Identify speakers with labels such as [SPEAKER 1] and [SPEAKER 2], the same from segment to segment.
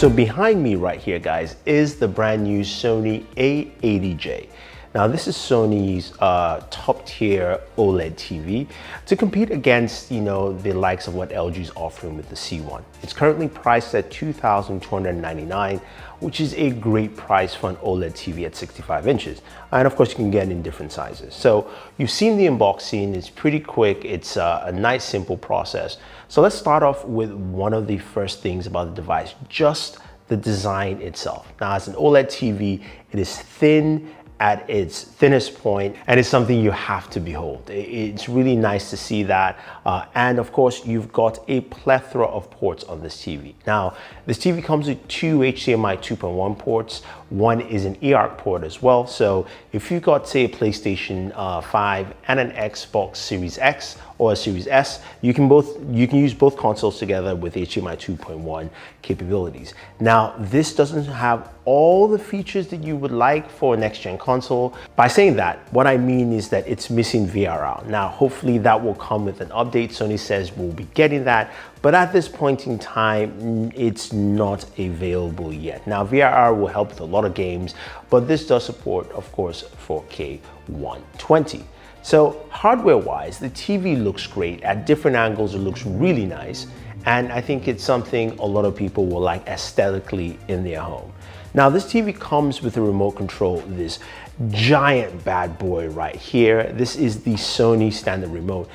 [SPEAKER 1] So behind me right here, guys, is the brand new Sony A80J. Now this is Sony's top tier OLED TV to compete against, the likes of what LG is offering with the C1. It's currently priced at $2,299, which is a great price for an OLED TV at 65 inches. And of course you can get it in different sizes. So you've seen the unboxing, it's pretty quick, it's a nice simple process. So let's start off with one of the first things about the device, just the design itself. Now as an OLED TV, it is thin at its thinnest point, and it's something you have to behold. It's really nice to see that. And of course, you've got a plethora of ports on this TV. Now, this TV comes with two HDMI 2.1 ports. One is an eARC port as well. So if you've got, say, a PlayStation 5 and an Xbox Series X or a Series S, you can use both consoles together with HDMI 2.1 capabilities. Now, this doesn't have all the features that you would like for a next-gen console. By saying that, what I mean is that it's missing VRR. Now, hopefully that will come with an update. Sony says we'll be getting that, but at this point in time, it's not available yet. Now, VRR will help with a lot of games, but this does support, of course, 4K 120. So hardware-wise, the TV looks great. At different angles, it looks really nice. And I think it's something a lot of people will like aesthetically in their home. Now, this TV comes with a remote control, this giant bad boy right here. This is the Sony standard remote.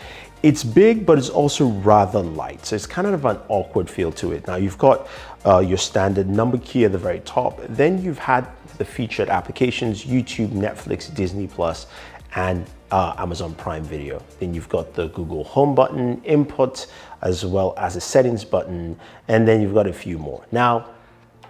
[SPEAKER 1] It's big, but it's also rather light. So it's kind of an awkward feel to it. Now you've got your standard number key at the very top. Then you've had the featured applications, YouTube, Netflix, Disney Plus, and Amazon Prime Video. Then you've got the Google Home button, input, as well as a settings button, and then you've got a few more. Now,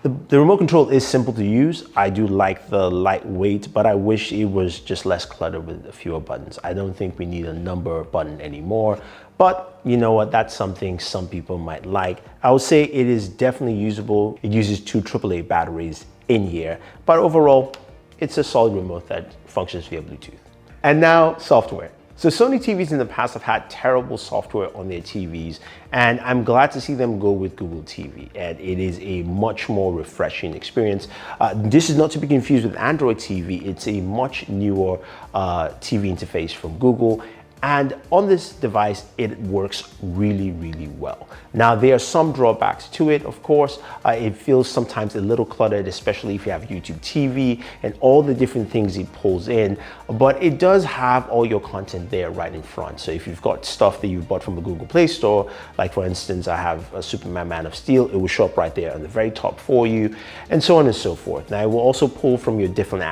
[SPEAKER 1] the remote control is simple to use. I do like the lightweight, but I wish it was just less cluttered with a fewer buttons. I don't think we need a number button anymore, but you know what, that's something some people might like. I would say it is definitely usable. It uses two AAA batteries in here, but overall, it's a solid remote that functions via Bluetooth. And now, software. So Sony TVs in the past have had terrible software on their TVs, and I'm glad to see them go with Google TV, and it is a much more refreshing experience. This is not to be confused with Android TV. It's a much newer TV interface from Google. And on this device, it works really, really well. Now, there are some drawbacks to it, of course. It feels sometimes a little cluttered, especially if you have YouTube TV and all the different things it pulls in. But it does have all your content there right in front. So if you've got stuff that you bought from the Google Play Store, like for instance, I have a Superman Man of Steel, it will show up right there on the very top for you, and so on and so forth. Now, it will also pull from your different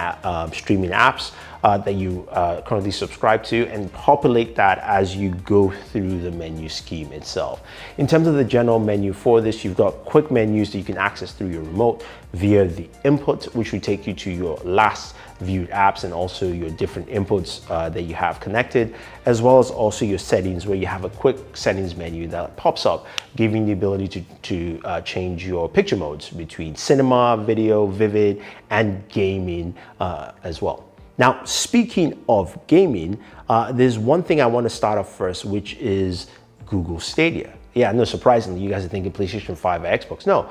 [SPEAKER 1] streaming apps that you currently subscribe to and populate that as you go through the menu scheme itself. In terms of the general menu for this, you've got quick menus that you can access through your remote via the input, which will take you to your last viewed apps and also your different inputs that you have connected, as well as also your settings, where you have a quick settings menu that pops up, giving the ability to change your picture modes between cinema, video, vivid, and gaming as well. Now, speaking of gaming, there's one thing I want to start off first, which is Google Stadia. Yeah, no, surprisingly, you guys are thinking PlayStation 5 or Xbox. No,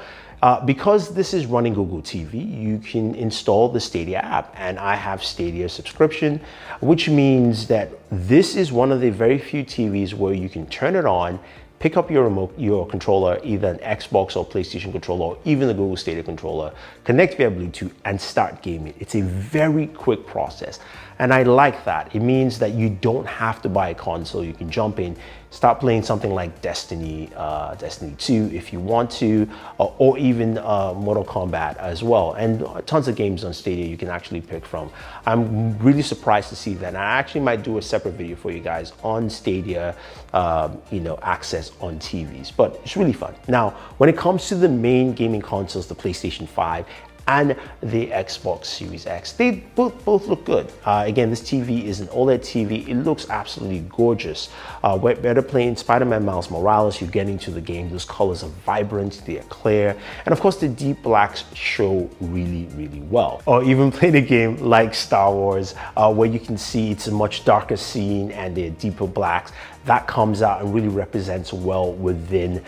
[SPEAKER 1] because this is running Google TV, you can install the Stadia app, and I have Stadia subscription, which means that this is one of the very few TVs where you can turn it on, pick up your controller, either an Xbox or PlayStation controller, or even the Google Stadia controller, connect via Bluetooth and start gaming. It's a very quick process. And I like that. It means that you don't have to buy a console. You can jump in, start playing something like Destiny 2 if you want to, or even Mortal Kombat as well. And tons of games on Stadia you can actually pick from. I'm really surprised to see that. And I actually might do a separate video for you guys on Stadia, access on TVs, but it's really fun. Now, when it comes to the main gaming consoles, the PlayStation 5 and the Xbox Series X. They both look good. Again, this TV is an OLED TV. It looks absolutely gorgeous. Whether playing Spider-Man Miles Morales, you're getting to the game. Those colors are vibrant, they are clear, and of course the deep blacks show really well. Or even playing a game like Star Wars, where you can see it's a much darker scene and there are deeper blacks. That comes out and really represents well within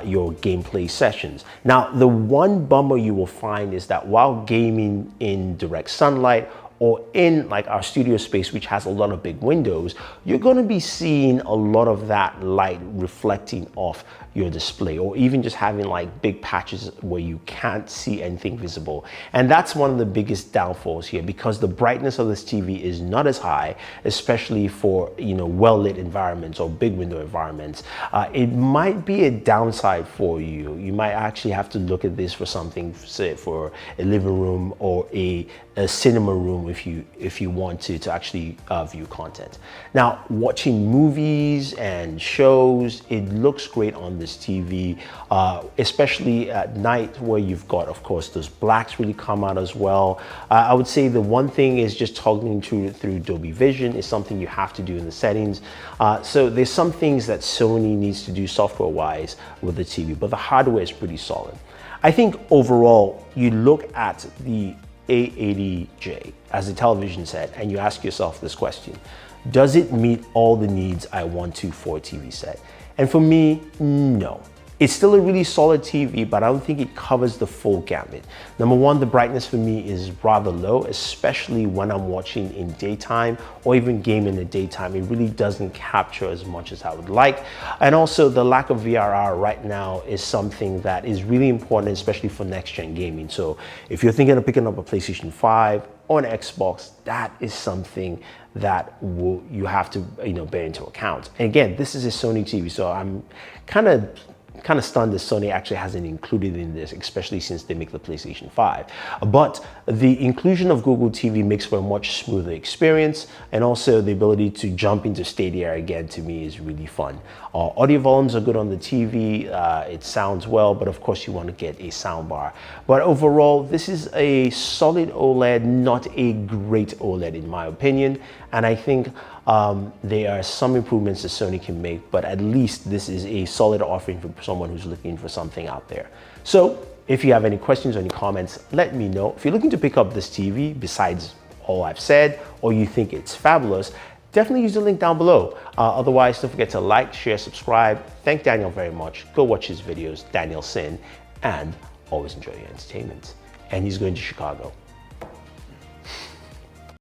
[SPEAKER 1] your gameplay sessions. Now, the one bummer you will find is that while gaming in direct sunlight or in like our studio space, which has a lot of big windows, you're going to be seeing a lot of that light reflecting off your display, or even just having like big patches where you can't see anything visible. And that's one of the biggest downfalls here, because the brightness of this TV is not as high, especially for, you know, well-lit environments or big window environments. It might be a downside for you. You might actually have to look at this for something, say for a living room or a cinema room if you want to actually view content. Now, watching movies and shows, it looks great on this TV, especially at night where you've got, of course, those blacks really come out as well. I would say the one thing is just toggling through Dolby Vision is something you have to do in the settings. So there's some things that Sony needs to do software-wise with the TV, but the hardware is pretty solid. I think overall, you look at the A80J as a television set and you ask yourself this question: does it meet all the needs I want to for a TV set? And for me, no. It's still a really solid TV, but I don't think it covers the full gamut. Number one, the brightness for me is rather low, especially when I'm watching in daytime or even game in the daytime. It really doesn't capture as much as I would like. And also the lack of VRR right now is something that is really important, especially for next-gen gaming. So if you're thinking of picking up a PlayStation 5 or an Xbox, that is something that you have to, you know, bear into account. And again, this is a Sony TV, so I'm kind of stunned that Sony actually hasn't included in this, especially since they make the PlayStation 5. But the inclusion of Google TV makes for a much smoother experience, and also the ability to jump into Stadia again, to me, is really fun. Audio volumes are good on the TV, it sounds well, but of course you want to get a soundbar. But overall, this is a solid OLED, not a great OLED in my opinion, and I think there are some improvements that Sony can make, but at least this is a solid offering for someone who's looking for something out there. So if you have any questions or any comments, let me know. If you're looking to pick up this TV, besides all I've said, or you think it's fabulous, definitely use the link down below. Otherwise, don't forget to like, share, subscribe. Thank Daniel very much. Go watch his videos, Daniel Sin, and always enjoy your entertainment. And he's going to Chicago.